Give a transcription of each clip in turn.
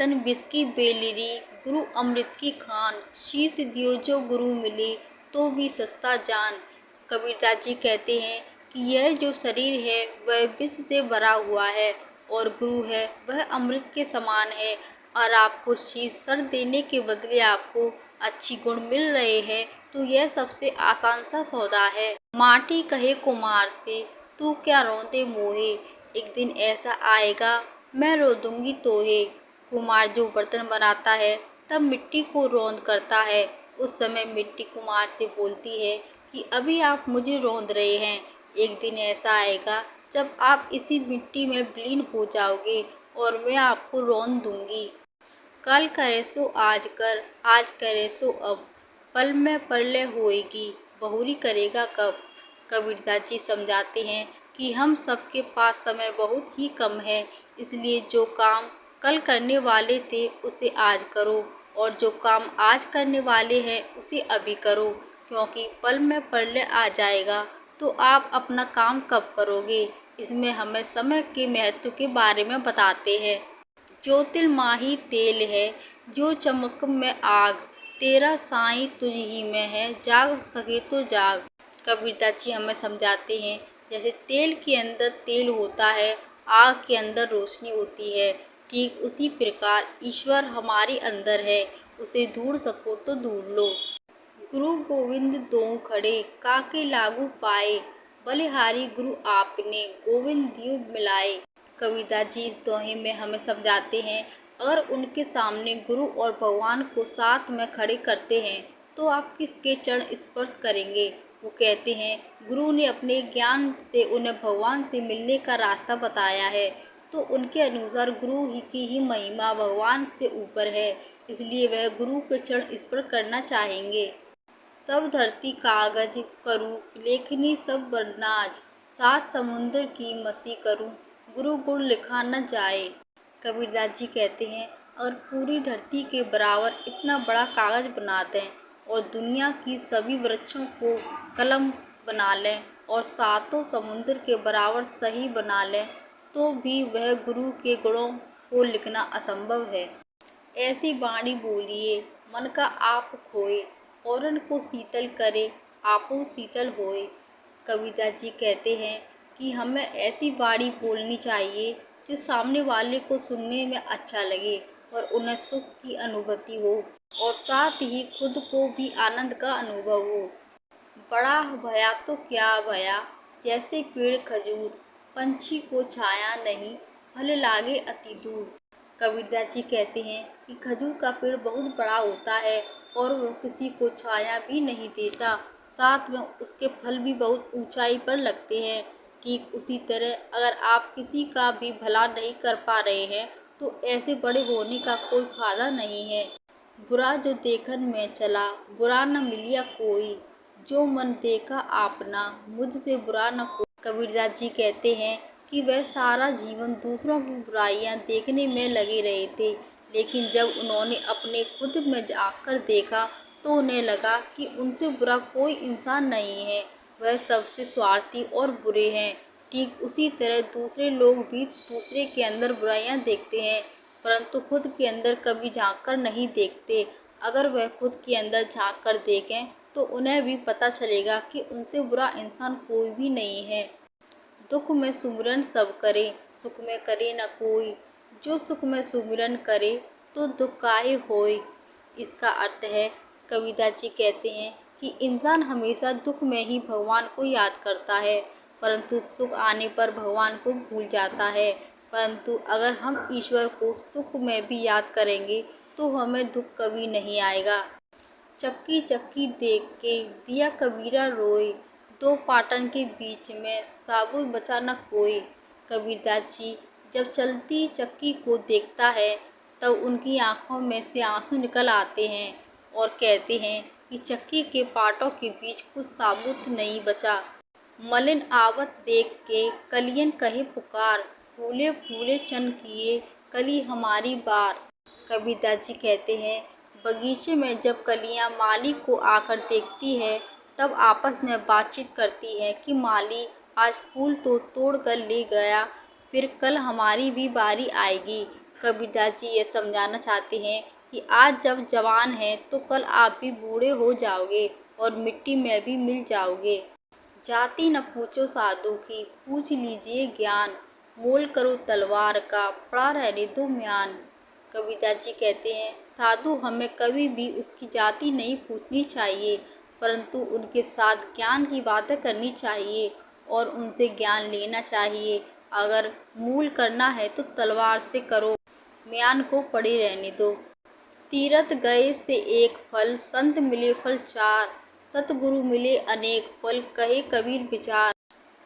तन विष की बेलरी, गुरु अमृत की खान। शीश दियो जो गुरु मिले, तो भी सस्ता जान। कबीरदास जी कहते हैं कि यह जो शरीर है वह विष से भरा हुआ है और गुरु है वह अमृत के समान है। और आपको शीश सर देने के बदले आपको अच्छी गुण मिल रहे हैं, तो यह सबसे आसान सा सौदा है। माटी कहे कुम्हार से, तू क्या रौंदे मोहे, एक दिन ऐसा आएगा मैं रो दूंगी तोहे। कुम्हार जो बर्तन बनाता है तब मिट्टी को रौंद करता है। उस समय मिट्टी कुम्हार से बोलती है कि अभी आप मुझे रौंद रहे हैं, एक दिन ऐसा आएगा जब आप इसी मिट्टी में विलीन हो जाओगे और मैं आपको रौंद दूंगी। कल करे सो आज कर, आज करे सो अब, पल में प्रलय होएगी, बहुरी करेगा कब। कबीरदास जी समझाते हैं कि हम सबके पास समय बहुत ही कम है, इसलिए जो काम कल करने वाले थे उसे आज करो और जो काम आज करने वाले हैं उसे अभी करो, क्योंकि पल में प्रलय आ जाएगा तो आप अपना काम कब करोगे। इसमें हमें समय के महत्व के बारे में बताते हैं। जो तिल माही तेल है, जो चमक में आग, तेरा साईं तुझ ही में है, जाग सके तो जाग। कबीरदास जी हमें समझाते हैं जैसे तेल के अंदर तेल होता है, आग के अंदर रोशनी होती है, ठीक उसी प्रकार ईश्वर हमारे अंदर है, उसे ढूंढ सको तो ढूंढ लो। गुरु गोविंद दोऊ खड़े, काके लागू पाए, बलिहारी गुरु आपने, गोविंद दियो मिलाए। कबीरदास जी इस दोहे में हमें समझाते हैं अगर उनके सामने गुरु और भगवान को साथ में खड़े करते हैं तो आप किसके चरण स्पर्श करेंगे। वो कहते हैं गुरु ने अपने ज्ञान से उन्हें भगवान से मिलने का रास्ता बताया है, तो उनके अनुसार गुरु ही की ही महिमा भगवान से ऊपर है, इसलिए वह गुरु के चरण स्पर्श करना चाहेंगे। सब धरती कागज करूँ, लेखनी सब बरनाज, सात समुंदर की मसी करूँ, गुरु गुण लिखा न जाए। कबीरदास जी कहते हैं अगर पूरी धरती के बराबर इतना बड़ा कागज बना दें और दुनिया की सभी वृक्षों को कलम बना लें और सातों समुंदर के बराबर सही बना लें, तो भी वह गुरु के गुणों को लिखना असंभव है। ऐसी वाणी बोलिए मन का आप खोए, औरन को शीतल करे आपो शीतल होए। कबीरदास जी कहते हैं कि हमें ऐसी वाणी बोलनी चाहिए जो सामने वाले को सुनने में अच्छा लगे और उन्हें सुख की अनुभूति हो और साथ ही खुद को भी आनंद का अनुभव हो। बड़ा भया तो क्या भया, जैसे पेड़ खजूर, पंछी को छाया नहीं, भले लागे अति दूर। कबीरदास जी कहते हैं कि खजूर का पेड़ बहुत बड़ा होता है और वह किसी को छाया भी नहीं देता, साथ में उसके फल भी बहुत ऊंचाई पर लगते हैं। ठीक उसी तरह अगर आप किसी का भी भला नहीं कर पा रहे हैं तो ऐसे बड़े होने का कोई फायदा नहीं है। बुरा जो देखन में चला, बुरा न मिलिया कोई, जो मन देखा आपना, मुझसे बुरा न कोई। कबीरदास जी कहते हैं कि वह सारा जीवन दूसरों की बुराइयां देखने में लगे रहे थे, लेकिन जब उन्होंने अपने खुद में झांक देखा तो उन्हें लगा कि उनसे बुरा कोई इंसान नहीं है, वह सबसे स्वार्थी और बुरे हैं। ठीक उसी तरह दूसरे लोग भी दूसरे के अंदर बुराइयां देखते हैं, परंतु खुद के अंदर कभी झांक कर नहीं देखते। अगर वह खुद के अंदर झांक कर देखें तो उन्हें भी पता चलेगा कि उनसे बुरा इंसान कोई भी नहीं है। दुख में सुमिरन सब करे, सुख में करे न कोई, जो सुख में सुमिरन करे तो दुख काहे होए। इसका अर्थ है कबीरदास जी कहते हैं कि इंसान हमेशा दुख में ही भगवान को याद करता है, परंतु सुख आने पर भगवान को भूल जाता है। परंतु अगर हम ईश्वर को सुख में भी याद करेंगे तो हमें दुख कभी नहीं आएगा। चक्की चक्की देख के दिया कबीरा रोए, दो पाटन के बीच में साबुत बचा न कोई। कबीरदास जी जब चलती चक्की को देखता है तब उनकी आंखों में से आंसू निकल आते हैं और कहते हैं कि चक्की के पाटों के बीच कुछ साबुत नहीं बचा। मलिन आवत देख के कलियन कहे पुकार, फूले फूले चन किए कली हमारी बार। कबीरदास जी कहते हैं बगीचे में जब कलियां माली को आकर देखती है तब आपस में बातचीत करती है कि माली आज फूल तो तोड़ कर ले गया, फिर कल हमारी भी बारी आएगी। कबीरदास जी ये समझाना चाहते हैं कि आज जब जवान हैं तो कल आप भी बूढ़े हो जाओगे और मिट्टी में भी मिल जाओगे। जाति न पूछो साधु की, पूछ लीजिए ज्ञान, मोल करो तलवार का, पड़ा रहने दो म्यान। कबीरदास जी कहते हैं साधु हमें कभी भी उसकी जाति नहीं पूछनी चाहिए, परंतु उनके साथ ज्ञान की बातें करनी चाहिए और उनसे ज्ञान लेना चाहिए। अगर मूल करना है तो तलवार से करो, म्यान को पड़े रहने दो। तीरथ गए से एक फल, संत मिले फल चार, सतगुरु मिले अनेक फल, कहे कबीर विचार।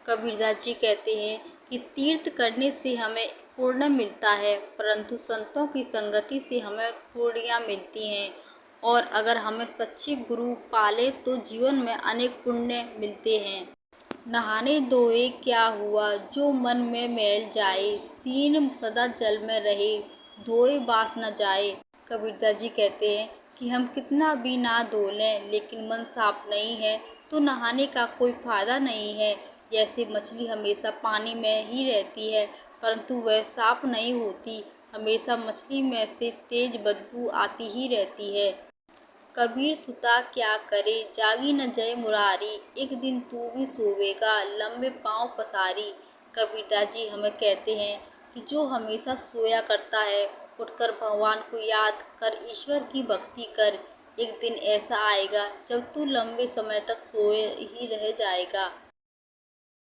कबीरदास जी कहते हैं कि तीर्थ करने से हमें पुण्य मिलता है, परंतु संतों की संगति से हमें पूर्णियाँ मिलती हैं। और अगर हमें सच्चे गुरु पाले तो जीवन में अनेक पुण्य मिलते हैं। नहाने धोए क्या हुआ, जो मन में मैल जाए, सीन सदा जल में रहे, धोए बास न जाए। कबीरदास जी कहते हैं कि हम कितना भी ना धो लें, लेकिन मन साफ नहीं है तो नहाने का कोई फ़ायदा नहीं है। जैसे मछली हमेशा पानी में ही रहती है, परंतु वह साफ नहीं होती, हमेशा मछली में से तेज बदबू आती ही रहती है। कबीर सुता क्या करे, जागी न जय मुरारी, एक दिन तू भी सोवेगा, लंबे पाँव पसारी। कबीरदास जी हमें कहते हैं कि जो हमेशा सोया करता है, उठकर भगवान को याद कर, ईश्वर की भक्ति कर। एक दिन ऐसा आएगा जब तू लंबे समय तक सोए ही रह जाएगा।